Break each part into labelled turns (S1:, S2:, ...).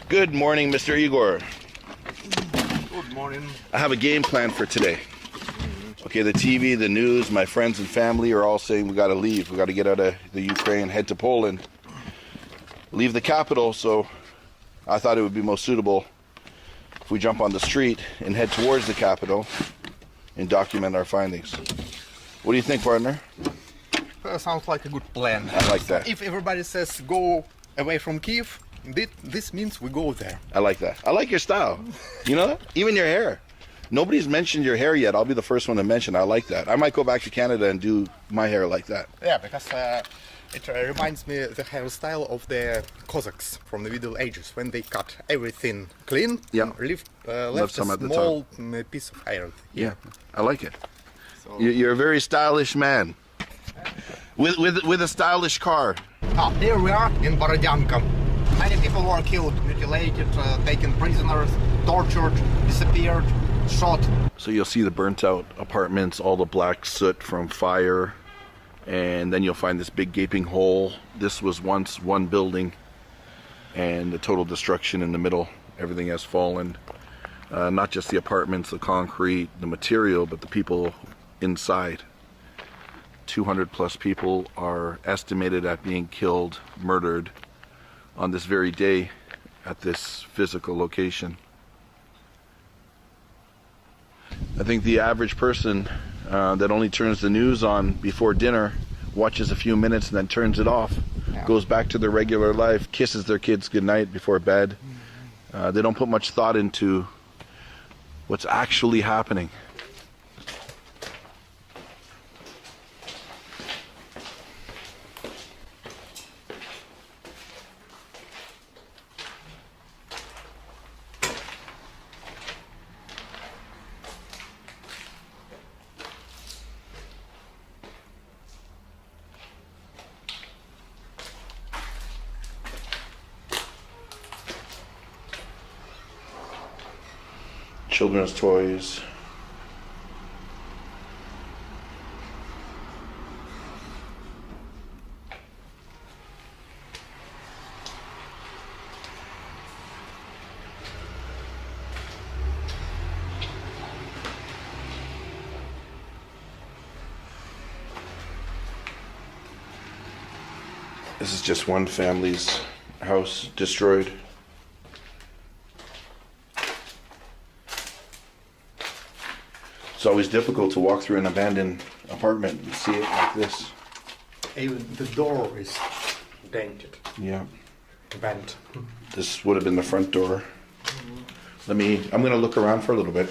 S1: Good morning, Mr. Igor.
S2: Good morning.
S1: I have a game plan for today. Okay, the TV, the news, my friends and family are all saying we got to leave. We got to get out of the Ukraine, head to Poland, leave the capital. So I thought it would be most suitable if we jump on the street and head towards the capital and document our findings. What do you think, partner?
S2: Sounds like a good plan.
S1: I like that.
S2: If everybody says go away from Kiev, this means we go there.
S1: I like that. I like your style. You know that? Even your hair. Nobody's mentioned your hair yet. I'll be the first one to mention. I like that. I might go back to Canada and do my hair like that.
S2: Yeah, because it reminds me the hairstyle of the Cossacks from the Middle Ages when they cut everything clean.
S1: Yeah.
S2: Left
S1: some
S2: a
S1: at the
S2: small piece of hair.
S1: Yeah, I like it.
S2: So,
S1: You're a very stylish man. With a stylish car.
S2: Here we are in Borodyanka. Many people were killed, mutilated, taken prisoners, tortured, disappeared, shot.
S1: So you'll see the burnt out apartments, all the black soot from fire, and then you'll find this big gaping hole. This was once one building, and the total destruction in the middle. Everything has fallen. Not just the apartments, the concrete, the material, but the people inside. 200 plus people are estimated at being killed, murdered on this very day at this physical location. I think the average person that only turns the news on before dinner, watches a few minutes and then turns it off, goes back to their regular life, kisses their kids goodnight before bed. They don't put much thought into what's actually happening. Children's toys. This is just one family's house destroyed. It's always difficult to walk through an abandoned apartment and see it like this.
S2: Even the door is dented.
S1: Yeah.
S2: Bent.
S1: This would have been the front door. I'm gonna look around for a little bit.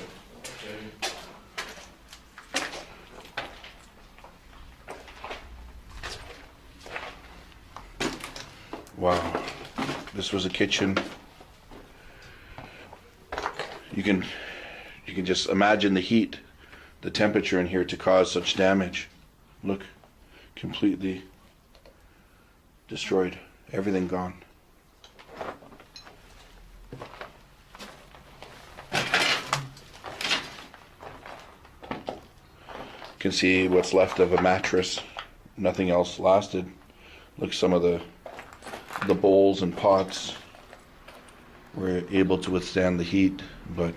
S1: Wow. This was a kitchen. You can just imagine the heat, the temperature in here to cause such damage. Look, completely destroyed. Everything gone. You can see what's left of a mattress. Nothing else lasted. Look, some of the bowls and pots were able to withstand the heat, but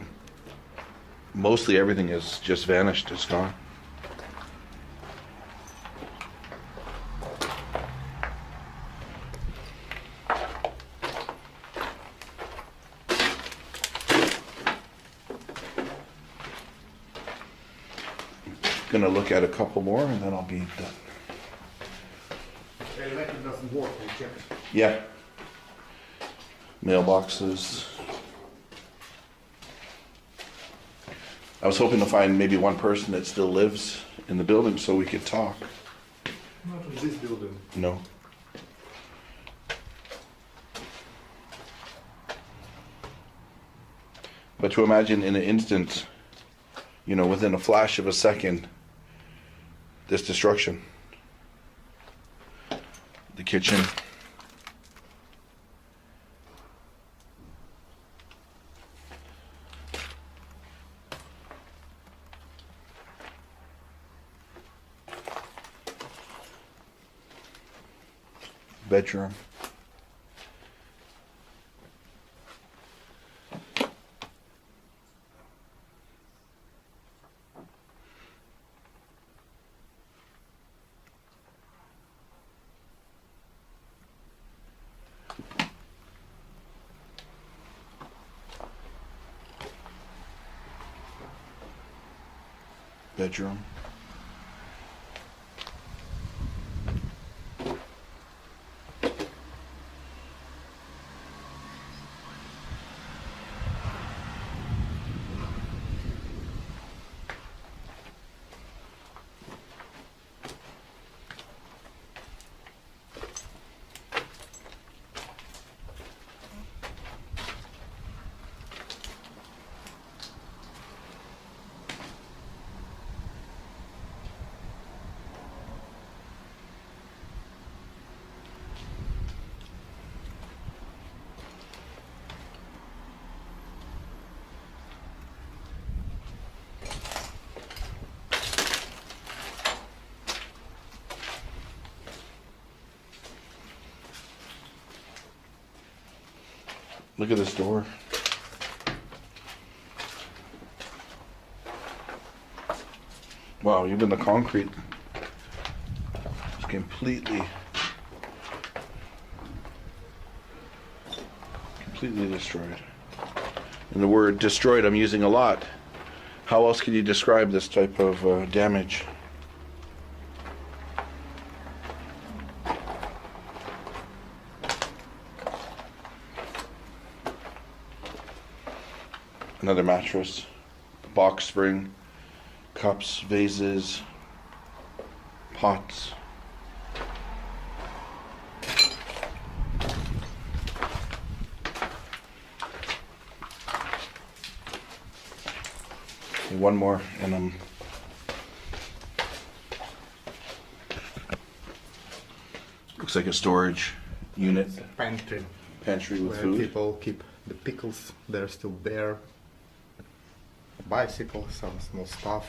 S1: mostly everything is just vanished. It's gone. Gonna look at a couple more and then I'll be done.
S2: The electric doesn't work, we checked.
S1: Yeah. Mailboxes. I was hoping to find maybe one person that still lives in the building so we could talk.
S2: Not in this building.
S1: No. But to imagine in an instant, within a flash of a second, this destruction. The kitchen. Bedroom. bedroom. Look at this door. Wow, even the concrete is completely destroyed. And the word destroyed I'm using a lot. How else can you describe this type of damage? Another mattress, box spring, cups, vases, pots. And one more, and looks like a storage unit.
S2: Pantry.
S1: Pantry with
S2: where
S1: food.
S2: people keep the pickles. They're still there. Bicycle, some small stuff.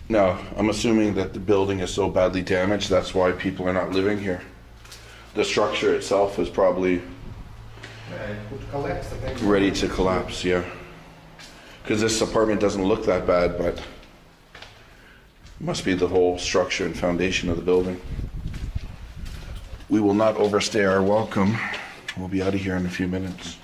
S1: Now, I'm assuming that the building is so badly damaged, that's why people are not living here. The structure itself is probably
S2: It would collapse.
S1: ready to collapse, yeah. Because this apartment doesn't look that bad, but it must be the whole structure and foundation of the building. We will not overstay our welcome. We'll be out of here in a few minutes.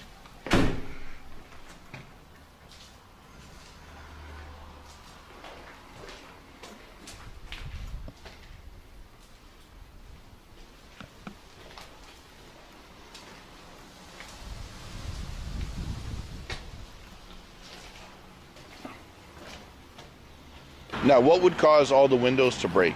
S1: Now, what would cause all the windows to break?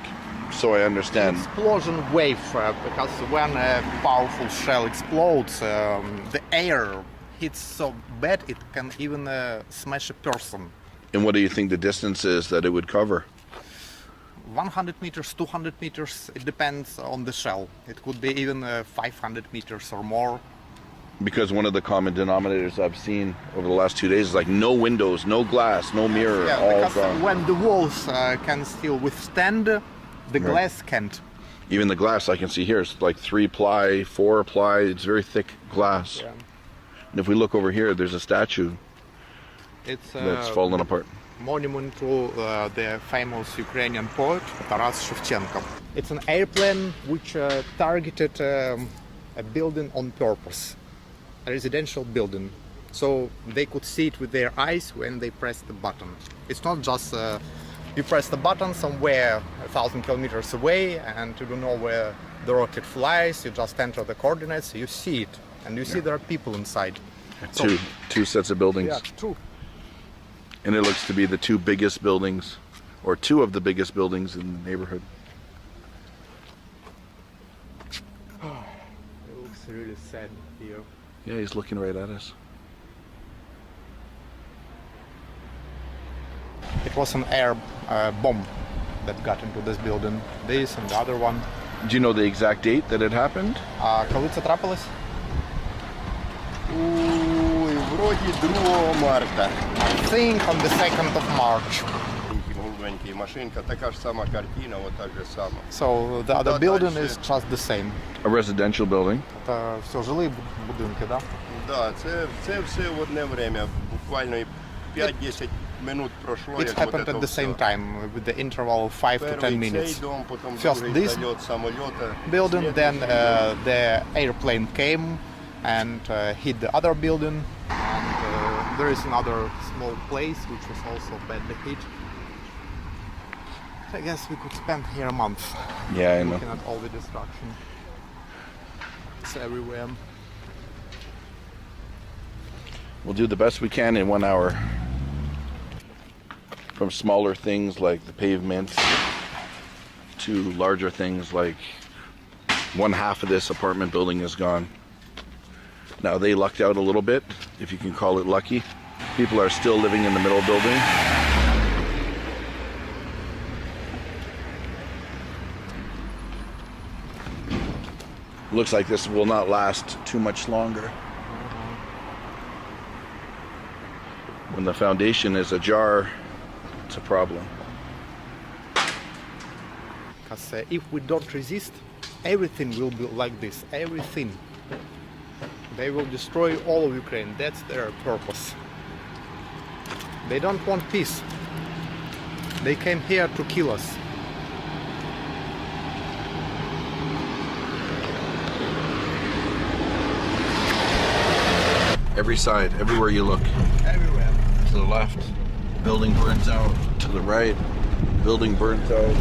S1: So I understand.
S2: Explosion wave, because when a powerful shell explodes, the air hits so bad it can even smash a person.
S1: And what do you think the distance is that it would cover?
S2: 100 meters, 200 meters, it depends on the shell. It could be even 500 meters or more.
S1: Because one of the common denominators I've seen over the last 2 days is like no windows, no glass, no mirror,
S2: Yeah,
S1: all
S2: because
S1: gone.
S2: when the walls can still withstand, the glass can't.
S1: Even the glass I can see here is like 3-ply, 4-ply. It's very thick glass.
S2: Yeah.
S1: And if we look over here, there's a statue
S2: It's
S1: that's fallen apart.
S2: monument to the famous Ukrainian poet Taras Shevchenko. It's an airplane which targeted a building on purpose, a residential building, so they could see it with their eyes when they press the button. It's not just you press the button somewhere 1,000 kilometers away and you don't know where the rocket flies, you just enter the coordinates, you see it, and you see there are people inside. So,
S1: Two sets of buildings.
S2: yeah, true.
S1: And it looks to be the two biggest buildings, or two of the biggest buildings in the neighborhood.
S2: It looks really sad here.
S1: Yeah, he's looking right at us.
S2: It was an air bomb that got into this building. This and the other one.
S1: Do you know the exact date that it happened?
S2: Коли це трапилось?
S3: Ой, вроді 2 марта.
S2: I think on the 2nd of March.
S3: Голубенький машинка, така ж сама картина, от так же само.
S2: So the other building is just the same.
S1: A residential building.
S2: Це все жилі будинки, да?
S3: Да, це все в одне время, буквально 5-10 минут прошло,
S2: It
S3: як
S2: happened
S3: вот это
S2: at the same
S3: всё.
S2: time with the interval of 5 to 10
S3: Перший
S2: minutes.
S3: цей дом, потім
S2: First
S3: другий
S2: this
S3: зальот самоліта.
S2: Building, then the airplane came and hit the other building, and there is another small place which was also badly hit. I guess we could spend here a month
S1: Yeah, I know.
S2: looking at all the destruction. It's everywhere.
S1: We'll do the best we can in 1 hour. From smaller things like the pavement to larger things like 1/2 of this apartment building is gone. Now they lucked out a little bit, if you can call it lucky. People are still living in the middle building. Looks like this will not last too much longer. When the foundation is ajar, it's a problem.
S2: Because if we don't resist, everything will be like this. Everything. They will destroy all of Ukraine. That's their purpose. They don't want peace. They came here to kill us.
S1: Every side, everywhere you look.
S2: Everywhere.
S1: To the left, building burnt out. To the right, building burnt out.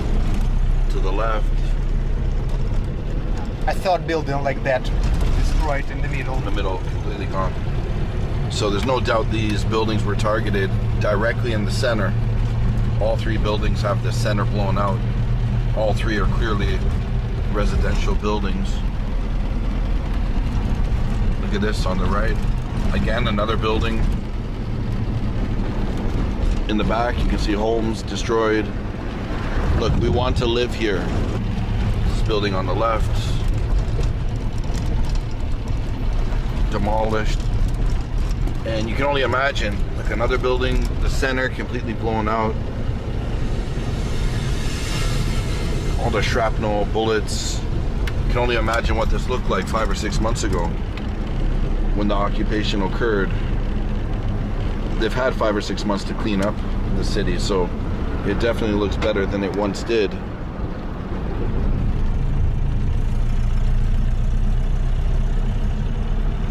S1: To the left,
S2: A third building like that, destroyed in the middle.
S1: in the middle, completely gone. So there's no doubt these buildings were targeted directly in the center. All 3 buildings have the center blown out. All 3 are clearly residential buildings. Look at this on the right. Again, another building. In the back, you can see homes destroyed. Look, we want to live here. This building on the left, demolished. And you can only imagine, like another building, the center completely blown out. All the shrapnel, bullets. You can only imagine what this looked like 5 or 6 months ago when the occupation occurred. They've had 5 or 6 months to clean up the city, so it definitely looks better than it once did.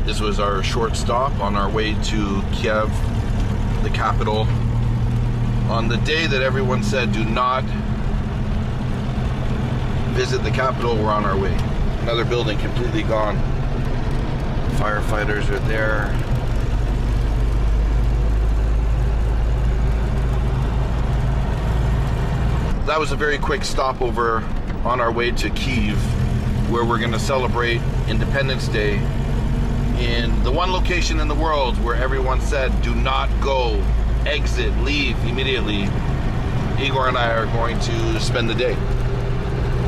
S1: This was our short stop on our way to Kiev, the capital. On the day that everyone said do not visit the capital, we're on our way. Another building completely gone. Firefighters are there. That was a very quick stopover on our way to Kyiv, where we're going to celebrate Independence Day in the one location in the world where everyone said do not go, exit, leave immediately. Igor and I are going to spend the day,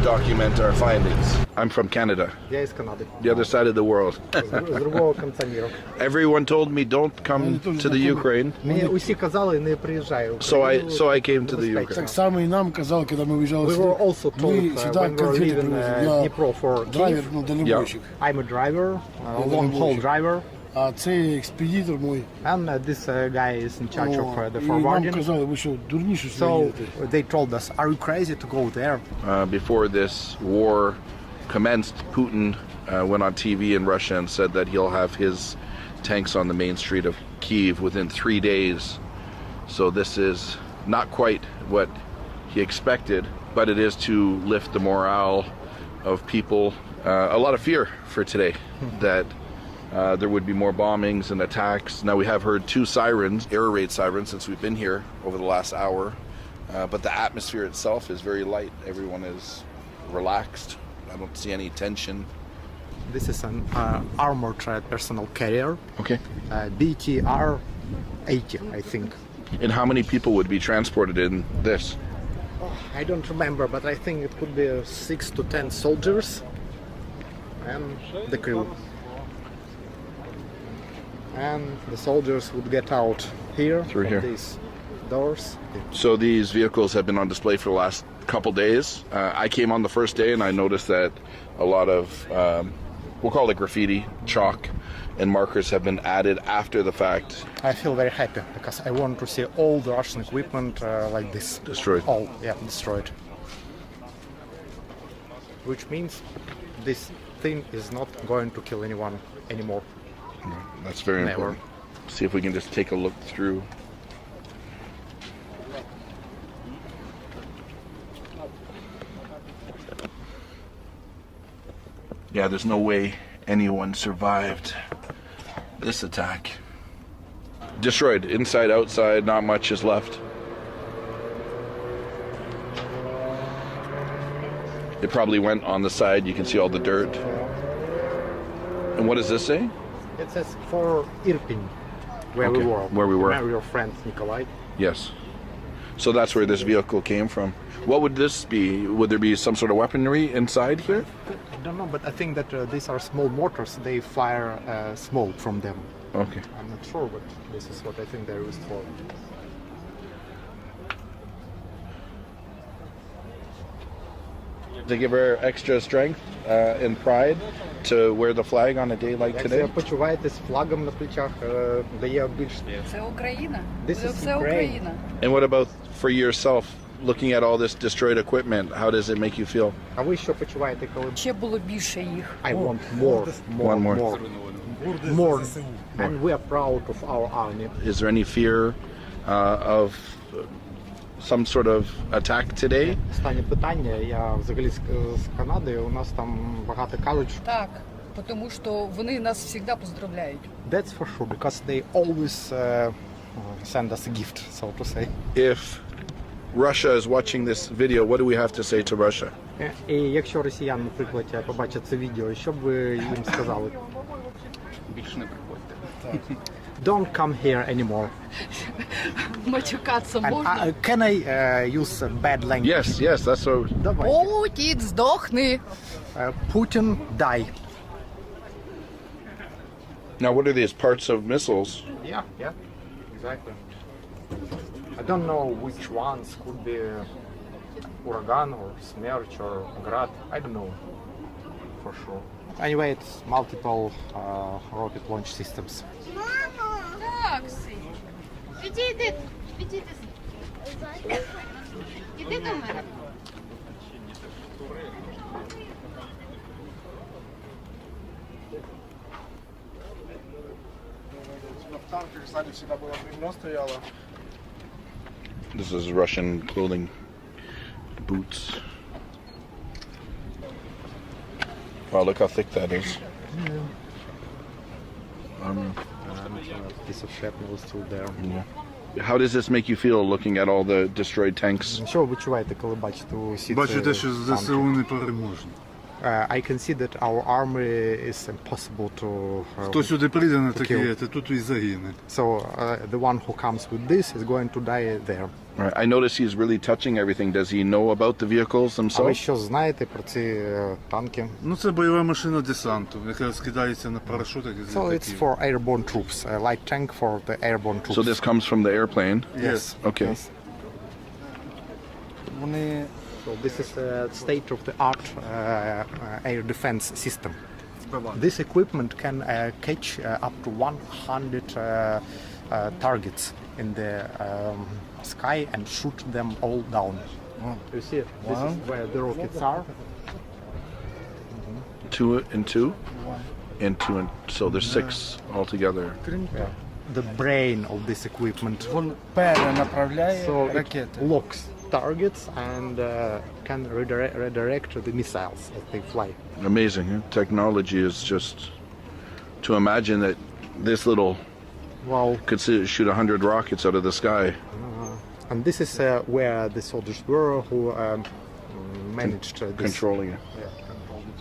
S1: document our findings. I'm from Canada,
S2: Я из Канады.
S1: the other side of the world.
S2: З другого кінця міру.
S1: Everyone told me don't come to the Ukraine,
S2: Мені усі казали, не приїжджай. в
S1: so
S2: Україну,
S1: I came to the
S2: небезпечно.
S1: Ukraine.
S4: Так само і нам казали, коли ми виїжджали
S2: We
S4: сюди.
S2: were also told
S4: Ми сюди
S2: when we were
S4: конфети
S2: leaving
S4: привезли.
S2: Dnipro for
S4: Драйвер,
S2: Kyiv.
S4: ну, дальнобойщик.
S2: I'm a driver, a long-haul driver,
S4: А цей експедитор мой.
S2: and this guy is in charge of the
S4: І нам
S2: forwarding.
S4: казали, ви що, дурніше сюди
S2: So
S4: їдете?
S2: they told us, are you crazy to go there?
S1: Before this war commenced, Putin went on TV in Russia and said that he'll have his tanks on the main street of Kyiv within 3 days. So this is not quite what he expected, but it is to lift the morale of people. A lot of fear for today that there would be more bombings and attacks. Now we have heard 2 sirens, air raid sirens, since we've been here over the last hour. But the atmosphere itself is very light. Everyone is relaxed. I don't see any tension.
S2: This is an armored personal carrier,
S1: Okay.
S2: BTR 80, I think.
S1: And how many people would be transported in this?
S2: I don't remember, but I think it could be 6 to 10 soldiers and the crew. And the soldiers would get out here
S1: Through
S2: from
S1: here.
S2: these doors.
S1: So these vehicles have been on display for the last couple days. I came on the first day and I noticed that a lot of, we'll call it graffiti, chalk, and markers have been added after the fact.
S2: I feel very happy because I want to see all the Russian equipment like this.
S1: Destroyed.
S2: All, yeah, destroyed. Which means this thing is not going to kill anyone anymore.
S1: That's very
S2: Never.
S1: important. See if we can just take a look through. Yeah, there's no way anyone survived this attack. Destroyed, inside, outside, not much is left. It probably went on the side, you can see all the dirt. And what does this say?
S2: It says for Irpin, where we
S1: Okay,
S2: were.
S1: where we were.
S2: Remember your friend Nikolai?
S1: Yes. So that's where this vehicle came from. What would this be? Would there be some sort of weaponry inside here?
S2: I don't know, but I think that these are small mortars. They fire smoke from them.
S1: Okay.
S2: I'm not sure, but this is what I think they're used for.
S1: To give her extra strength and pride to wear the flag on a day like
S2: Як
S1: today.
S2: себе почуваєте з флагом на плечах, дає більш...
S5: Це Україна.
S2: This
S5: Це
S2: is
S5: все
S2: Ukraine.
S5: Україна.
S1: And what about for yourself, looking at all this destroyed equipment, how does it make you feel?
S2: А ви що почуваєте, коли...
S5: Ще було більше їх.
S2: I want more,
S1: One more.
S2: more. And we are proud of our army.
S1: Is there any fear of some sort of attack today?
S2: Останнє питання. Я взагалі з Канади. У нас там багато кажуть.
S5: Так, тому що вони нас завжди поздравляють.
S2: That's for sure, because they always send us a gift, so to say.
S1: If Russia is watching this video, what do we have to say to Russia?
S2: І якщо росіяни, наприклад, побачать це відео, що б ви їм сказали?
S6: Більше не приходьте.
S2: Don't come here anymore.
S5: Матюкатися
S2: And,
S5: можна?
S2: can I use bad language?
S1: Yes, yes, that's what.
S2: Давайте.
S5: Путін, здохни!
S2: Putin, die.
S1: Now, what are these parts of missiles?
S2: Yeah, exactly. I don't know which ones could be Uragan or Smerch or Grad. I don't know for sure. Anyway, it's multiple rocket launch systems.
S7: Так, синь. Відійди. Іди до мене.
S1: This is Russian clothing, boots. Wow, look how thick that is.
S2: Piece of shrapnel is still there.
S1: How does this make you feel looking at all the destroyed tanks?
S2: Що ви відчуваєте, коли бачите усі
S8: Бачите,
S2: ці
S8: що
S2: танки?
S8: ЗСУ не переможні.
S2: I can see that our army is impossible to...
S8: Хто сюди прийде на таке,
S2: kill.
S8: то тут і загине.
S2: So the one who comes with this is going to die there.
S1: Right. I notice he's really touching everything. Does he know about the vehicles
S2: А ви
S1: themselves?
S2: що знаєте про ці танки?
S8: Ну це бойова машина десанту, яка скидається на парашутах із
S2: So it's
S8: літаків.
S2: for airborne troops, a light tank for the airborne troops.
S1: So this comes from the airplane.
S8: Yes.
S1: Okay.
S2: Yes. So this is a state-of-the-art air defense system. This equipment can catch up to 100 targets in the sky and shoot them all down. You see, this is where the rockets are.
S1: Two and two? And two and so there's six altogether.
S2: The brain of this equipment.
S9: Він перенаправляє
S2: So it
S9: ракети.
S2: locks targets and can redirect the missiles as they fly.
S1: Amazing. Huh? Technology is just to imagine that this little
S2: Wow.
S1: could shoot 100 rockets out of the sky.
S2: And this is where the soldiers were who managed this.
S1: Controlling it.
S2: Yeah, controlled it.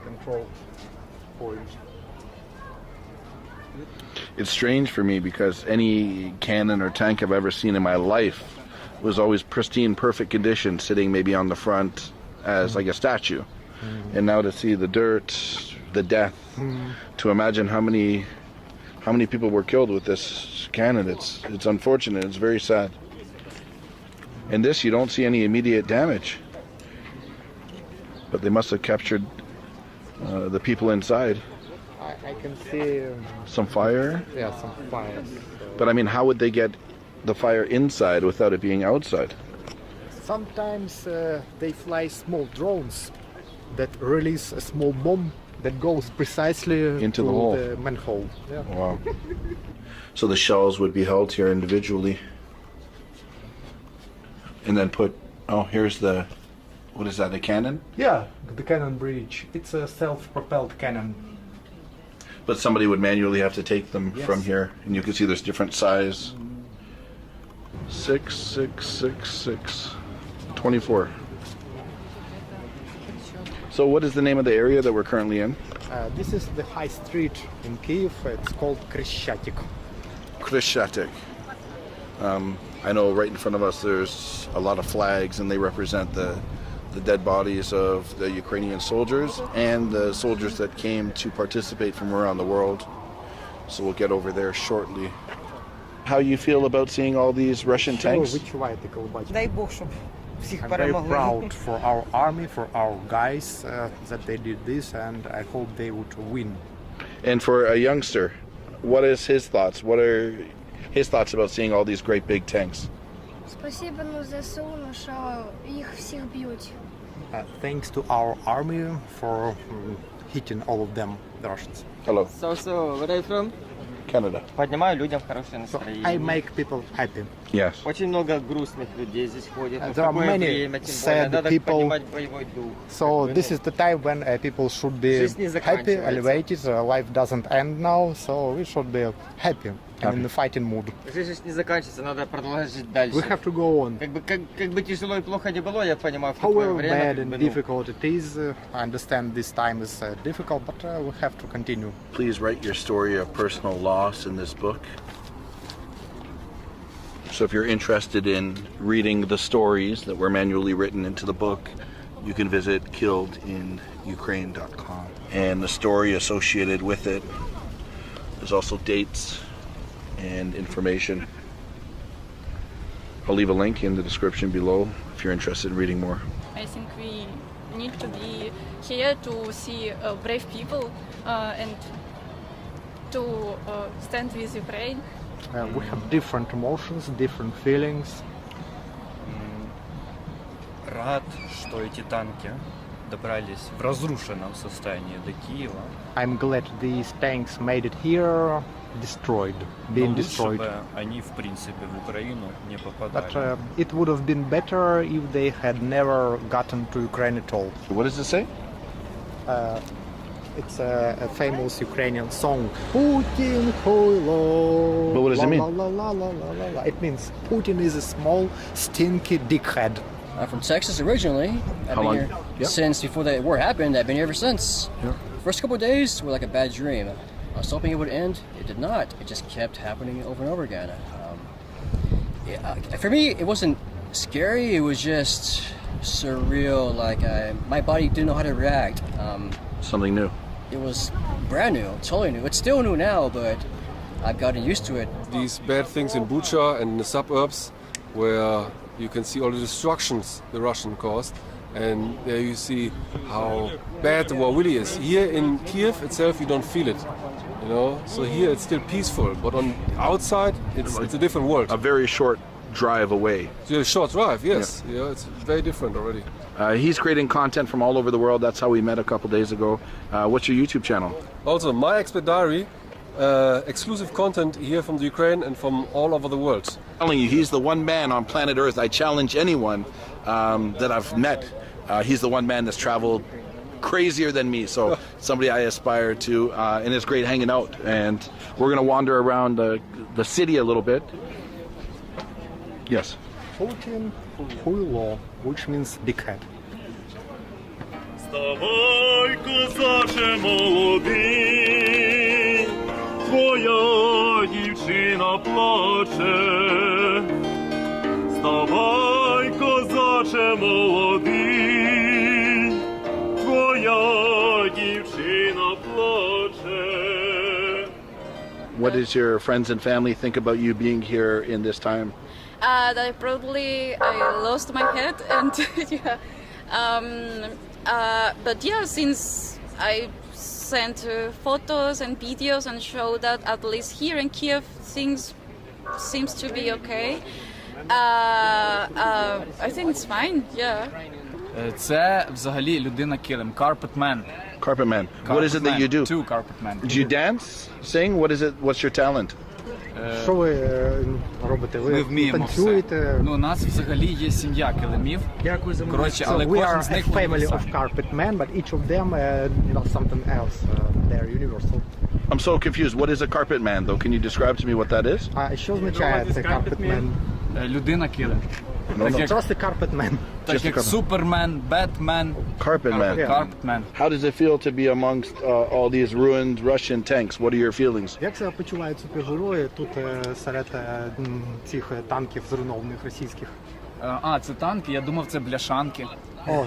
S2: Control point.
S1: It's strange for me because any cannon or tank I've ever seen in my life was always pristine, perfect condition, sitting maybe on the front as like a statue. And now to see the dirt, the death, to imagine how many people were killed with this cannon, it's unfortunate. It's very sad. In this, you don't see any immediate damage, but they must have captured the people inside.
S2: I can see
S1: Some fire?
S2: some fires.
S1: But I mean, how would they get the fire inside without it being outside?
S2: Sometimes they fly small drones that release a small bomb that goes precisely
S1: Into
S2: to
S1: the hole.
S2: the manhole. Yeah.
S1: Wow. So the shells would be held here individually. And then put, oh, here's the, what is that, a cannon?
S2: Yeah, the cannon bridge. It's a self-propelled cannon.
S1: But somebody would manually have to take them
S2: Yes.
S1: from here. And you can see there's different size. 6, 6, 6, 6. 24. So what is the name of the area that we're currently in?
S2: This is the high street in Kiev. It's called Kreshchatyk.
S1: Kreshchatyk. I know right in front of us there's a lot of flags and they represent the dead bodies of the Ukrainian soldiers and the soldiers that came to participate from around the world. So we'll get over there shortly. How you feel about seeing all these Russian tanks?
S9: Дай Бог, щоб всіх
S2: I'm very
S9: перемогли.
S2: proud for our army, for our guys that they did this, and I hope they would win.
S1: And for a youngster, what is his thoughts? What are his thoughts about seeing all these great big tanks?
S7: Спасибо ЗСУ, що їх всіх б'ють.
S2: Thanks to our army for hitting all of them, the Russians.
S1: Hello,
S9: So, where are you from?
S1: Canada.
S9: Поднимаю людям хорошее
S2: So
S9: настроение.
S2: I make people happy.
S1: Yes.
S9: Очень много грустных людей здесь ходит. В
S2: There are
S9: такое
S2: many
S9: время, тем
S2: sad
S9: более, надо
S2: people.
S9: поднимать боевой дух.
S2: So this is the time when people should be
S9: Жизнь не
S2: happy,
S9: заканчивается.
S2: elevated. Life doesn't end now, so we should be happy and in the fighting mood.
S9: Жизнь не заканчивается, надо продолжить дальше.
S2: We have to go on.
S9: Как бы тяжело и плохо не было, я понимаю, в такое
S2: However
S9: время,
S2: bad
S9: как
S2: and
S9: бы, ну,
S2: difficult it is, I understand this time is difficult, but we have to continue.
S1: Please write your story of personal loss in this book. So if you're interested in reading the stories that were manually written into the book, you can visit killedinukraine.com. And the story associated with it, there's also dates and information. I'll leave a link in the description below if you're interested in reading more.
S10: I think we need to be here to see brave people and to stand with Ukraine.
S2: We have different emotions, different feelings.
S11: Рад, что эти танки добрались в разрушенном состоянии до Киева.
S2: I'm glad these tanks made it here, destroyed, being
S11: Но лучше
S2: destroyed.
S11: бы они, в принципе, в Украину не
S2: But
S11: попадали.
S2: it would have been better if they had never gotten to Ukraine at all.
S1: What does it say?
S2: It's a famous Ukrainian song. Putin хуйло.
S1: But what does it mean?
S2: La, la, la, la, la, la, la. It means Putin is a small, stinky dickhead.
S12: I'm from Texas originally. I've
S1: How
S12: been
S1: long?
S12: here
S1: Yep.
S12: since before the war happened. I've been here ever since.
S1: Yeah.
S12: First couple of days were like a bad dream. I was hoping it would end. It did not. It just kept happening over and over again. For me, it wasn't scary. It was just surreal. Like my body didn't know how to react.
S1: Something new.
S12: It was brand new, totally new. It's still new now, but I've gotten used to it.
S13: These bad things in Bucha and in the suburbs, where you can see all the destructions the Russian caused, and there you see how bad the war really is. Here in Kiev itself, you don't feel it, you know. So here it's still peaceful, but on outside, it's a different world.
S1: A very short drive away.
S13: It's a short drive, yes. Yeah, it's very different already.
S1: He's creating content from all over the world. That's how we met a couple days ago. What's your YouTube channel?
S13: Also, my expert diary, exclusive content here from the Ukraine and from all over the world.
S1: I'm telling you, he's the one man on planet Earth. I challenge anyone that I've met. He's the one man that's traveled crazier than me. So somebody I aspire to, and it's great hanging out. And we're gonna wander around the city a little bit. Yes.
S2: Putin хуйло, which means dickhead.
S14: Вставай, козаче молодий, твоя дівчина плаче. Вставай, козаче молодий, твоя дівчина плаче.
S1: What does your friends and family think about you being here in this time?
S10: That I lost my head and yeah. But yeah, since I send photos and videos and show that at least here in Kiev things seems to be okay. I think it's fine, yeah.
S6: Це взагалі людина килим, carpet man.
S1: Carpet man. What is it that you do?
S6: Two carpet man.
S1: Do you dance? Sing? What is it? What's your talent?
S2: Що ви робите?
S6: Ми
S2: Ви
S6: вміємо все.
S2: танцюєте?
S6: Ну, у нас взагалі є сім'я килимів. Коротше,
S2: So
S6: але
S2: we
S6: кожен
S2: are
S6: з
S2: a
S6: них
S2: family of
S6: універсальний.
S2: carpet men, but each of them does something else. They're universal.
S1: I'm so confused. What is a carpet man, though? Can you describe to me what that is?
S2: А що означає це carpet man?
S6: Людина килим. Так як,
S2: Just a carpet man.
S6: так як Супермен, Бетмен,
S1: Carpet man.
S6: Carpet man.
S1: How does it feel to be amongst all these ruined Russian tanks? What are your feelings?
S2: Як себе почувають супергерої тут серед цих танків зруйнованих російських?
S6: Це танки, я думав, це бляшанки.
S2: Oh,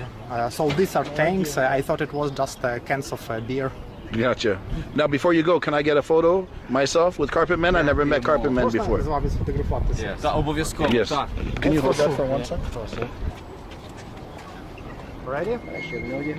S2: so these are tanks. I thought it was just cans of beer.
S1: Gotcha. Now, before you go, can I get a photo myself with carpet men? I never met carpet men
S2: Можна
S1: before.
S2: з вами сфотографуватися?
S6: Та обов'язково,
S1: Yes.
S6: так.
S1: Can you hold that for one second?
S2: Ready?
S12: I should know you